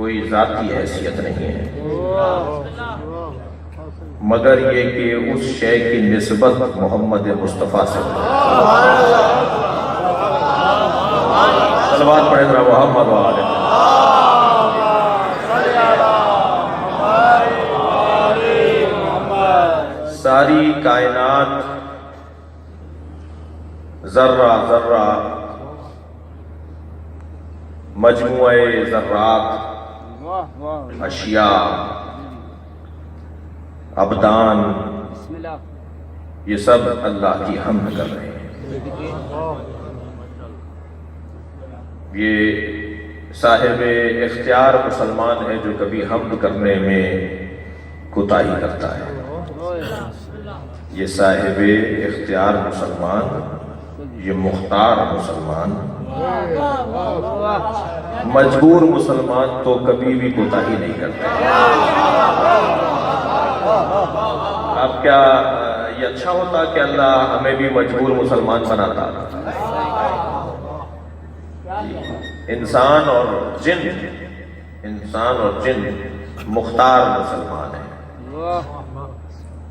کوئی ذاتی حیثیت نہیں ہے، مگر یہ کہ اس شے کی نسبت محمد مصطفیٰ سے صلوات پڑھیں ذرا محمد و آلہ ساری کائنات ذرہ ذرہ مجموعہ ذرات اشیاء ابدان یہ سب اللہ کی حمد کر رہے ہیں۔ یہ صاحب اختیار مسلمان ہے جو کبھی حمد کرنے میں کوتاہی کرتا ہے۔ یہ صاحب اختیار مسلمان، یہ مختار مسلمان، مجبور مسلمان تو کبھی بھی کوتاہی نہیں کرتا۔ اب کیا یہ اچھا ہوتا کہ اللہ ہمیں بھی مجبور مسلمان بناتا؟ انسان اور جن مختار مسلمان ہیں،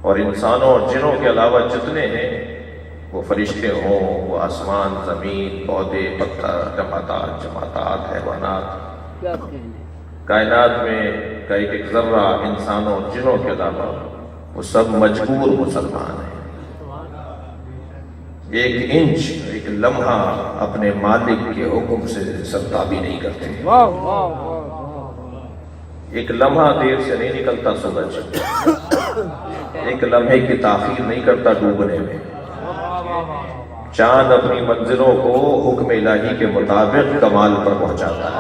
اور انسانوں اور جنوں کے علاوہ جتنے ہیں، وہ فرشتے ہوں، وہ آسمان، زمین، پودے، پتھر، جماعتات، حیوانات، کائنات میں کا ایک ذرہ انسانوں اور جنوں کے علاوہ وہ سب مجبور مسلمان ہیں۔ ایک انچ، ایک لمحہ اپنے مالک کے حکم سے سب تابع نہیں کرتے۔ ایک لمحہ دیر سے نہیں نکلتا سورج، ایک لمحے کی تاخیر نہیں کرتا ڈوبنے میں۔ چاند اپنی منزلوں کو حکم الہی کے مطابق کمال پر پہنچاتا ہے۔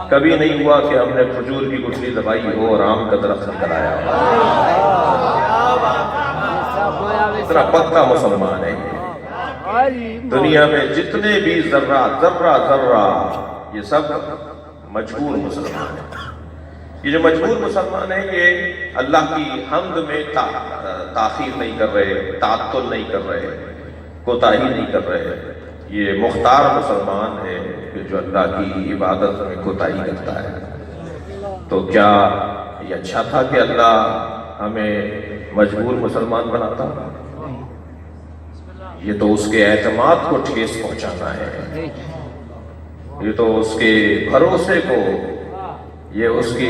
کبھی نہیں ہوا کہ ہم نے کھجور کی گٹھلی دبائی ہو اور آم کا درخت نکل آیا ہو۔ اتنا پکا مسلمان ہے۔ دنیا میں جتنے بھی ذرہ یہ سب مجبور مسلمان ہیں۔ یہ جو مجبور مسلمان ہیں یہ اللہ کی حمد میں تاخیر نہیں کر رہے، تعطل نہیں کر رہے، کوتاہی نہیں کر رہے۔ یہ مختار مسلمان ہے کہ جو اللہ کی عبادت میں کوتاہی کرتا ہے۔ تو کیا یہ اچھا تھا کہ اللہ ہمیں مجبور مسلمان بناتا؟ یہ تو اس کے اعتماد کو ٹھیس پہنچانا ہے، یہ تو اس کے بھروسے کو، یہ اس کی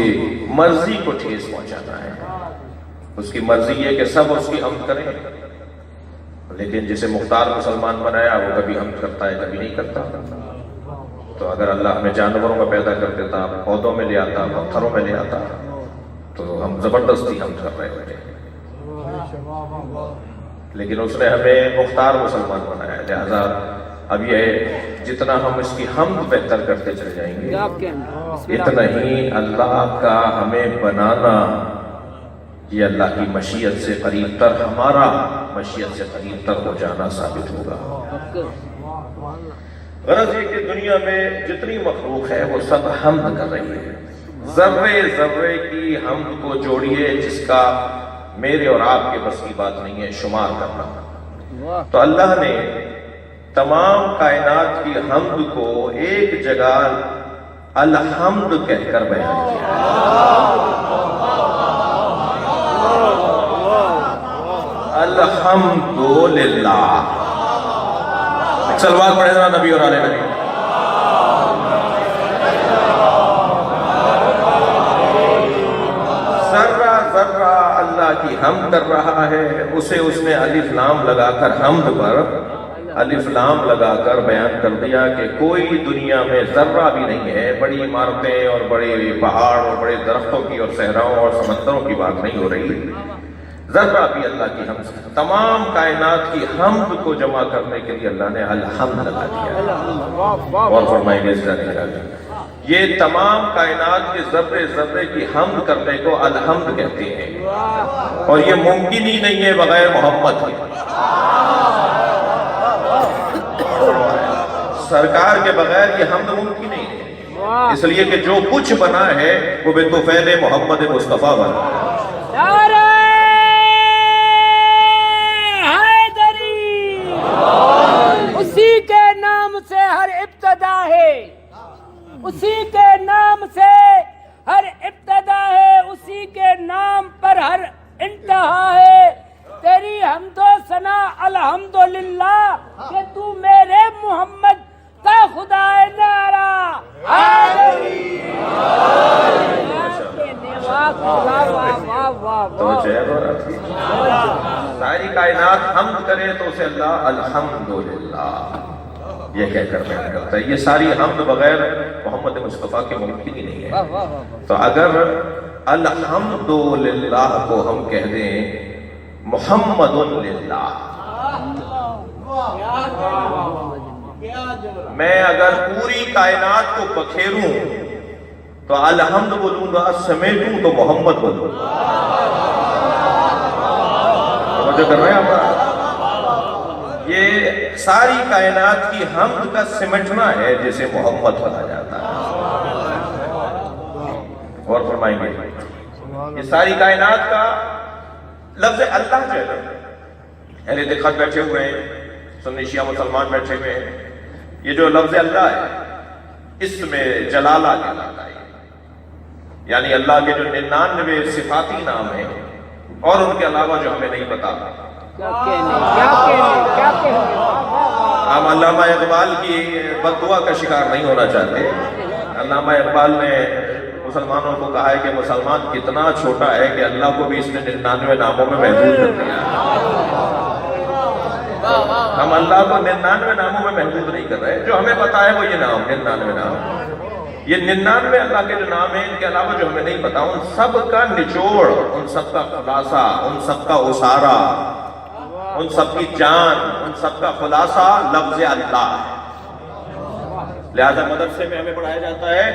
مرضی کو ٹھیس پہنچانا ہے۔ اس کی مرضی یہ کہ سب اس کی حمد کریں، لیکن جسے مختار مسلمان بنایا وہ کبھی حمد کرتا ہے، کبھی نہیں کرتا۔ تو اگر اللہ ہمیں جانوروں میں پیدا کر دیتا، پودوں میں لے آتا، پتھروں میں لے آتا، تو ہم زبردستی حمد کر رہے ہوتے۔ لیکن اس نے ہمیں مختار مسلمان بنایا، لہذا اب یہ جتنا ہم اس کی حمد بہتر کرتے چلے جائیں گے، اتنا ہی اللہ کا ہمیں بنانا یہ اللہ کی مشیت سے قریب تر، ہمارا مشیت سے قریب تر ہو جانا ثابت ہوگا۔ غرض یہ کہ دنیا میں جتنی مخلوق ہے وہ سب حمد کر رہی ہے۔ ذرے ذرے کی حمد کو جوڑیے جس کا میرے اور آپ کے بس کی بات نہیں ہے شمار کرنا۔ تو اللہ نے تمام کائنات کی حمد کو ایک جگہ الحمد کہہ کر بیان کیا ہے۔ الحمدللہ۔ صلوات پڑھیں ذرا نبی اور آل نبی۔ ذرہ ذرہ اللہ کی حمد کر رہا ہے، اسے اس نے الف لام لگا کر حمد پر الف لام لگا کر بیان کر دیا کہ کوئی دنیا میں ذرہ بھی نہیں ہے، بڑی عمارتیں اور بڑے پہاڑ اور بڑے درختوں کی اور صحراؤں اور سمندروں کی بات نہیں ہو رہی، ذرہ بھی اللہ کی حمد۔ تمام کائنات کی حمد کو جمع کرنے کے لیے اللہ نے الحمد لگا دیا۔ اور فرمائیں گے یہ تمام کائنات کے ذرے ذرے کی حمد کرنے کو الحمد کہتے ہیں، اور یہ ممکن ہی نہیں ہے بغیر محمد کے۔ سرکار کے بغیر یہ حمد ممکن نہیں ہے، اس لیے کہ جو کچھ بنا ہے وہ بالطفیل محمد مصطفیٰ بنا ہے۔ اسی کے نام سے ہر ابتدا ہے، اسی کے نام سے ہر ابتدا ہے، اسی کے نام پر ہر انتہا ہے۔ تیری حمد و ثنا الحمدللہ کہ تو میرے محمد کا خدا نارا۔ ساری کائنات حمد کرے تو اسے اللہ الحمدللہ یہ کہہ کر بیان کرتا ہے۔ یہ ساری حمد بغیر محمد مصطفیٰ کے ممکن ہی نہیں ہے۔ تو اگر الحمدللہ کو ہم کہہ دیں محمد للہ، میں اگر پوری کائنات کو بکھیروں تو الحمد بولوں گا، سمیٹوں تو محمد بولوں گا۔ توجہ کر رہے ہیں آپ؟ یہ ساری کائنات کی حمد کا سمٹنا ہے جسے محمد کہا جاتا ہے۔ اور فرمائیں گے یہ ساری کائنات کا لفظ اللہ جو ہے، اہل دقت بیٹھے ہوئے ہیں، سنی شیعہ مسلمان بیٹھے ہوئے ہیں، یہ جو لفظ اللہ ہے اس میں جلالہ کہلاتا ہے، یعنی اللہ کے جو 99 صفاتی نام ہیں اور ان کے علاوہ جو ہمیں نہیں پتا۔ ہم علامہ اقبال کی بد دعا کا شکار نہیں ہونا چاہتے۔ علامہ اقبال نے مسلمانوں کو کہا ہے کہ مسلمان کتنا چھوٹا ہے کہ اللہ کو بھی اس نے 99 ناموں میں محدود کر دیا۔ ہم اللہ کو 99 ناموں میں محدود نہیں کر رہے، جو ہمیں پتا ہے وہ یہ نام 99 نام، یہ 99 اللہ کے جو نام ہیں، ان کے علاوہ جو ہمیں نہیں پتا، ان سب کا نچوڑ، ان سب کا خلاصہ، ان سب کا اسارہ، ان سب کی جان، ان سب کا خلاصہ لفظ اللہ ہے۔ لہذا مدرسے میں ہمیں پڑھایا جاتا ہے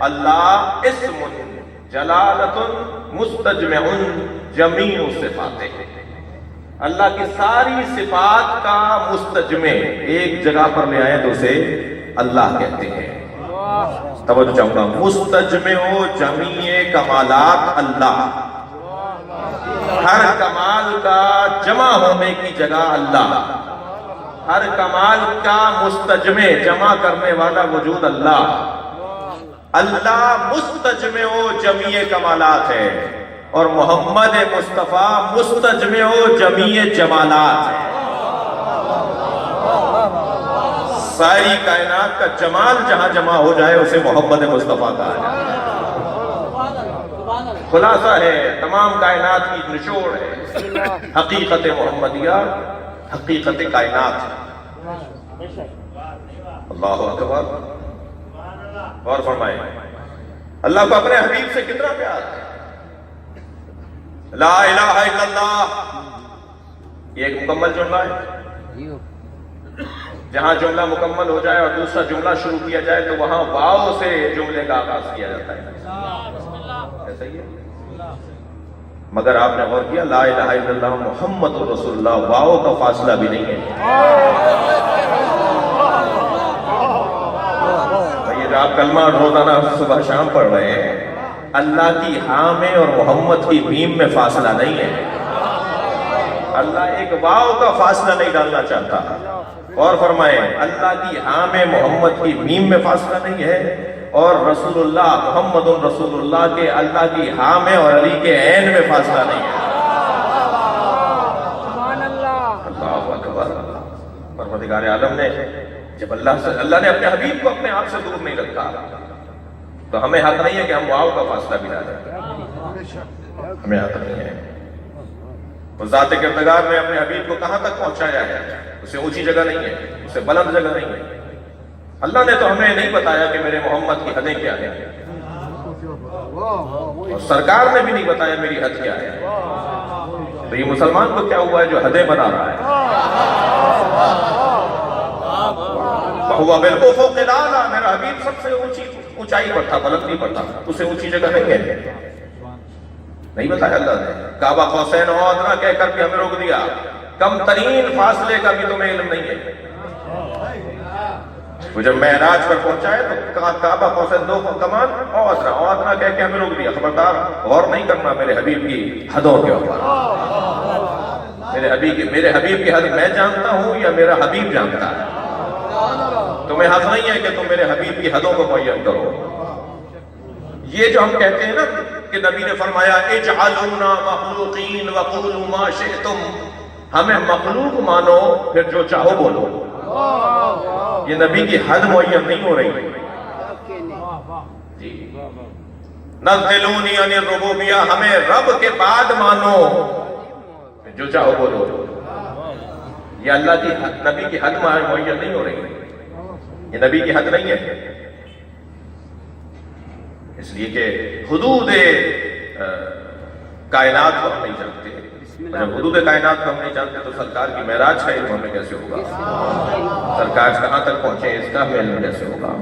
اللہ اسم جلالۃ مستجمع جمیع صفاتہ، اللہ کی ساری صفات کا مستجمع ایک جگہ پر لے آئے تو اسے اللہ کہتے ہیں۔ توجہ چاہوں گا، مستجمع جمیع کمالات اللہ، ہر کمال کا جمع ہونے کی جگہ اللہ، ہر کمال کا مستجمع جمع کرنے والا وجود اللہ۔ اللہ مستجمع جمیع کمالات ہے اور محمد مصطفیٰ مستجمع جمیع جمالات ہے۔ ساری کائنات کا جمال جہاں جمع ہو جائے اسے محمد مصطفیٰ کہا جائے۔ خلاصہ ہے، تمام کائنات کی نچوڑ ہے، حقیقت محمدیہ، حقیقت کائنات۔ اللہ اکبر۔ اور فرمائیں اللہ کو اپنے حبیب سے کتنا پیار ہے۔ لا الہ الا اللہ یہ ایک مکمل جملہ ہے، جہاں جملہ مکمل ہو جائے اور دوسرا جملہ شروع کیا جائے تو وہاں واو سے جملے کا آغاز کیا جاتا ہے، ایسا ہی ہے۔ مگر آپ نے غور کیا لا الہ الا اللہ محمد رسول اللہ، واو کا فاصلہ بھی نہیں ہے۔ یہ آپ کلمہ روزانہ صبح شام پڑھ رہے ہیں، اللہ کی ہاں میں اور محمد کی میم میں فاصلہ نہیں ہے۔ اللہ ایک واو کا فاصلہ نہیں ڈالنا چاہتا۔ اور فرمائیں اللہ کی ہاں میں محمد کی میم میں فاصلہ نہیں ہے، اور رسول اللہ محمد رسول اللہ کے اللہ کی ہاں میں اور علی کے عین میں فاصلہ نہیں ہے۔ اللہ اکبر۔ پروردگار عالم نے جب اللہ نے اپنے حبیب کو اپنے آپ سے دور نہیں رکھا تو ہمیں حق نہیں ہے کہ ہم واو کا فاصلہ بھی ڈالیں، ہمیں حق نہیں ہے۔ وہ ذات کردگار نے اپنے حبیب کو کہاں تک پہنچایا ہے، اسے اونچی جگہ نہیں ہے، اسے بلند جگہ نہیں ہے۔ اللہ نے تو ہمیں نہیں بتایا کہ میرے محمد کی حدیں کیا ہیں، اور سرکار نے بھی نہیں بتایا میری حد کیا ہے۔ تو یہ مسلمان کو کیا ہوا ہے جو حدیں بنا رہا ہے؟ بہوا بالافق الاعلی، میرا حبیب سب سے اونچائی پر تھا، بلندی پر تھا، اسے اونچی جگہ نہیں ہے، نہیں بتایا اللہ نے۔ کعبہ قوسین و ادنیٰ کہہ کر بھی ہمیں روک دیا، کم ترین فاصلے کا بھی تمہیں علم نہیں ہے۔ وہ جب معراج پر پہنچائے تو کعبہ قوسین دو کمان اور ادنیٰ کہہ کے ہمیں روک دیا، خبردار غور نہیں کرنا میرے حبیب کی حدوں کے اوپر۔ میرے حبیب کی حد میں جانتا ہوں یا میرا حبیب جانتا ہے؟ تمہیں حق نہیں ہے کہ تم میرے حبیب کی حدوں کو معین کرو۔ یہ جو ہم کہتے ہیں نا کہ نبی نے فرمایا اجعلونا مخلوقین وقولوا ما شئتم، ہمیں مخلوق مانو پھر جو چاہو بولو، یہ نبی کی حد معین نہیں ہو رہی جی۔ نزلونی عن الربوبیہ، ہمیں رب کے بعد مانو جو چاہو بولو، یہ اللہ کی نبی کی حد معین نہیں ہو رہی، یہ نبی کی حد نہیں ہے، اس لیے کہ حدود کائنات کو ہم نہیں جانتے، جب حدود کائنات کو ہم نہیں جانتے تو سرکار کی معراج کا علم ہمیں کیسے ہوگا، سرکار کہاں تک پہنچے اس کا ہمیں علم کیسے ہوگا۔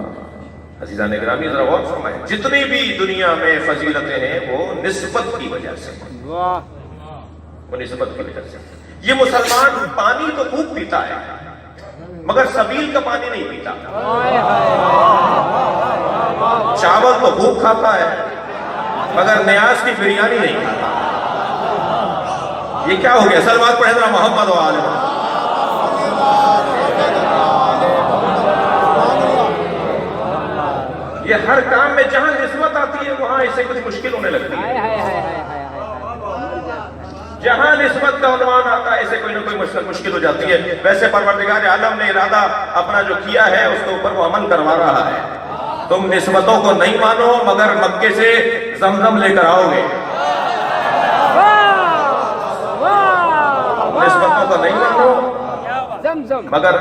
عزیزان گرامی ذرا غور فرمائیں، جتنی بھی دنیا میں فضیلتیں ہیں وہ نسبت کی وجہ سے، وہ نسبت کی وجہ سے۔ یہ مسلمان پانی تو خوب پیتا ہے مگر سبیل کا پانی نہیں پیتا، چاول تو خوب کھاتا ہے مگر نیاز کی بریانی نہیں کھاتا، یہ کیا ہو گیا؟ سلوات پڑھیں ذرا محمد و آل محمد۔ یہ ہر کام میں جہاں نسبت آتی ہے وہاں اسے کچھ مشکل ہونے لگتی ہے، جہاں نسبت کا عنوان آتا ہے اسے کوئی نہ کوئی مشکل ہو جاتی ہے۔ ویسے پروردگار عالم نے ارادہ اپنا جو کیا ہے اس کے اوپر وہ عمل کروا رہا ہے، تم نسبتوں کو نہیں مانو مگر مکے سے زمزم لے کر آؤ گے، نسبتوں کو نہیں مانو مگر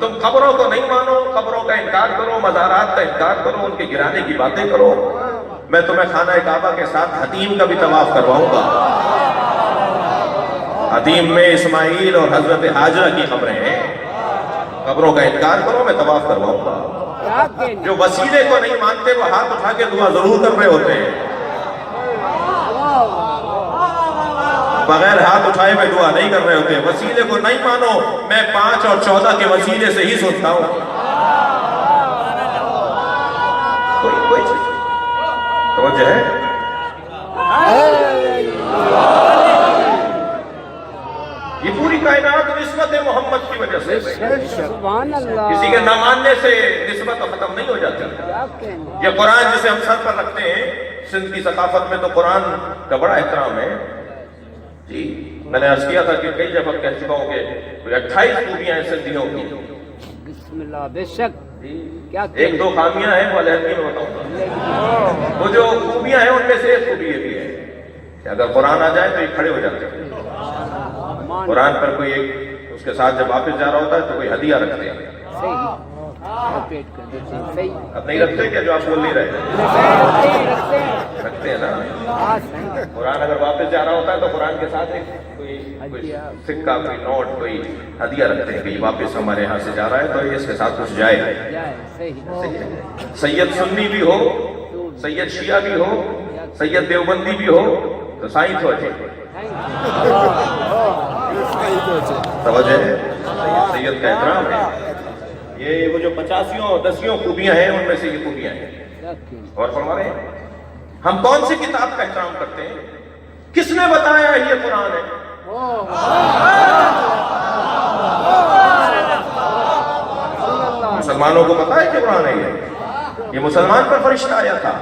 تم قبروں کو نہیں مانو، قبروں کا انکار کرو، مزارات کا انکار کرو، ان کے گرانے کی باتیں کرو، میں تمہیں خانہ کعبہ کے ساتھ حتیم کا بھی طواف کرواؤں گا، حتیم میں اسماعیل اور حضرت حاجرہ کی قبریں ہیں، قبروں کا انکار کرو میں طواف کرواؤں گا۔ جو وسیلے کو نہیں مانتے وہ ہاتھ اٹھا کے دعا ضرور کر رہے ہوتے ہیں، بغیر ہاتھ اٹھائے میں دعا نہیں کر رہے ہوتے ہیں۔ وسیلے کو نہیں مانو، میں 5 اور 14 کے وسیلے سے ہی سنتا ہوں، کوئی چیز توجہ ہے؟ یہ پوری کائنات نسبت محمد کی وجہ سے، سبحان اللہ، کسی کے نہ ماننے سے نسبت ختم نہیں ہو جاتی۔ یہ قرآن جسے ہم سر پر رکھتے ہیں، سندھ کی ثقافت میں تو قرآن کا بڑا احترام ہے جی۔ میں نے عرض کیا تھا کہ کئی جگہ کہہ چکا ہوں کہ 28 خوبیاں ہیں سندھیوں کی، بسم اللہ، بے شک، کیا 1-2 خامیاں ہیں وہ علیحدگی میں بتاؤں گا۔ وہ جو خوبیاں ہیں ان میں سے ایک خوبی یہ بھی ہے کہ اگر قرآن آ جائے تو یہ کھڑے ہو جاتے ہیں، قرآن پر کوئی ایک اس کے ساتھ جب واپس جا رہا ہوتا ہے تو کوئی ہدیہ رکھتے ہیں، اب نہیں رکھتے کیا جو آپ بول نہیں رہے؟ رکھتے ہیں نا، قرآن اگر واپس جا رہا ہوتا ہے تو قرآن کے ساتھ کوئی سکہ، کوئی نوٹ، کوئی ہدیہ رکھتے ہیں کہ یہ واپس ہمارے یہاں سے جا رہا ہے تو اس کے ساتھ کچھ جائے۔ سید سنی بھی ہو، سید شیعہ بھی ہو، سید دیوبندی بھی ہو تو سائنس ہو جائے، توجہ ہے، سید کا احترام ہے۔ یہ وہ جو 85 خوبیاں ہیں ان میں سے یہ خوبیاں ہیں۔ اور فرما رہے ہیں ہم کون سی کتاب کا احترام کرتے ہیں؟ کس نے بتایا یہ قرآن ہے؟ مسلمانوں کو پتا ہے کہ قرآن ہے یہ مسلمان پر فرشتہ آیا تھا،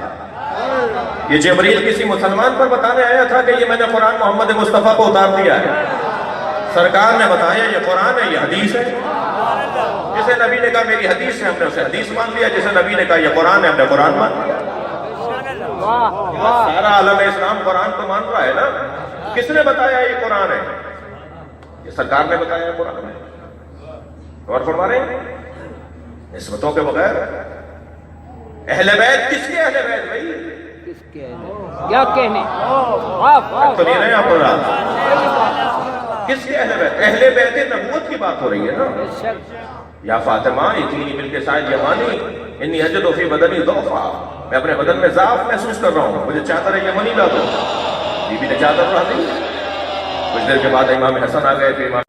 یہ جبریل کسی مسلمان پر بتانے آیا تھا کہ یہ میں نے قرآن محمد مصطفیٰ کو اتار دیا ہے، سرکار نے بتایا یہ قرآن ہے، یہ حدیث ہے۔ جسے نبی نے کہا میری حدیث ہے ہم نے اسے حدیث مان لیا، جسے نبی نے کہا یہ قرآن ہے ہم نے قرآن مان لیا۔ سارا عالم اسلام قرآن کو مان رہا ہے نا، کس نے بتایا یہ قرآن ہے؟ یہ سرکار نے بتایا قرآن ہے۔ اور فرما رہے ہیں نسبتوں کے بغیر اہل بیت، کس کے اہل بیت بھائی؟ کس کے کیا کہنے تو نہیں رہے آپ کس کے اہل بیت؟ اہل بیت نبوت کی بات ہو رہی ہے نا۔ یا فاطمہ اتنی مل کے سائد یمانی انی اجد فی بدنی ضعفا، میں اپنے بدن میں ضعف محسوس کر رہا ہوں، مجھے چادر یمنی لا دو۔ بی بی نے چادر اڑا دی، کچھ دیر کے بعد امام حسن آ گئے، پھر امام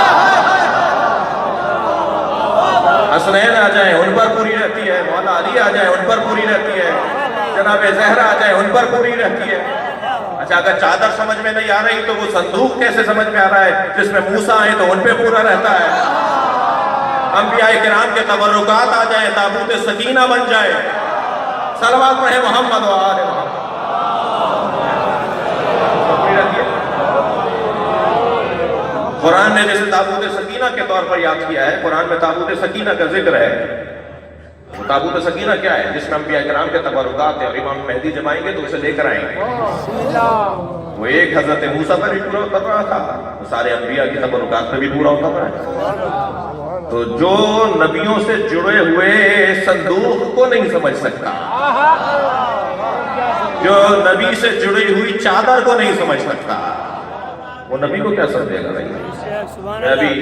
حسنین آ جائیں ان پر پوری رہتی ہے، مولا علی آ جائیں ان پر پوری رہتی ہے، جناب زہرا آ جائیں ان پر پوری رہتی ہے۔ اچھا اگر چادر سمجھ میں نہیں آ رہی تو وہ صندوق کیسے سمجھ میں آ رہا ہے جس میں موسیٰ آئے تو ان پہ پورا رہتا ہے۔ انبیاء کرام کے تبرکات آ جائیں، تابوت سکینہ بن جائے، صلوات پڑھیں محمد و آل محمد۔ قرآن نے جیسے تابوت سکینہ کے طور پر یاد کیا ہے، قرآن میں تابوت سکینہ کا ذکر ہے۔ وہ تابوت سکینہ کیا ہے؟ جس میں انبیاء کرام کے تبرکات ہیں، اور امام مہدی جب آئیں گے تو اسے لے کر آئیں گے۔ وہ ایک حضرت موسیٰ پر بھی پورا اتر رہا تھا، وہ سارے انبیاء کی تبرکات پر بھی پورا اتر رہا ہے۔ تو جو نبیوں سے جڑے ہوئے صندوق کو نہیں سمجھ سکتا، جو نبی سے جڑی ہوئی چادر کو نہیں سمجھ سکتا، وہ نبی کو کیا سمجھے گا؟ نہیں۔ میں ابھی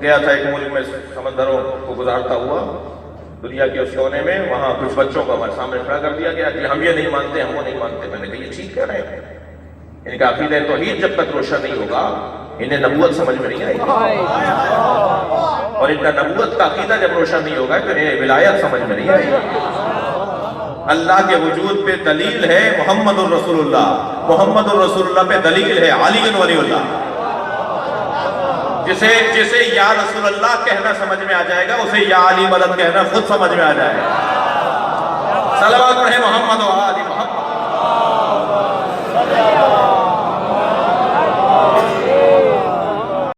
گیا تھا ایک ملک میں، سمندروں کو گزارتا ہوا دنیا کے اس کونے میں، وہاں کچھ بچوں کو ہمارے سامنے کھڑا کر دیا گیا کہ ہم یہ نہیں مانتے، ہم وہ نہیں مانتے۔ میں نے کہا یہ ٹھیک کہہ رہے ہیں، ان کا عقیدہ توحید جب تک روشن نہیں ہوگا انہیں نبوت سمجھ میں نہیں آئے گی، اور ان کا نبوت کا عقیدہ جب روشن نہیں ہوگا تو انہیں ولایت سمجھ میں نہیں آئے گی۔ اللہ کے وجود پہ دلیل ہے محمد الرسول اللہ، محمد الرسول اللہ پہ دلیل ہے علی ولی اللہ۔ جسے یا رسول اللہ کہنا سمجھ میں آ جائے گا، اسے یا علی مدد کہنا خود سمجھ میں آ جائے گا۔ صلوات پڑھیں محمد و آل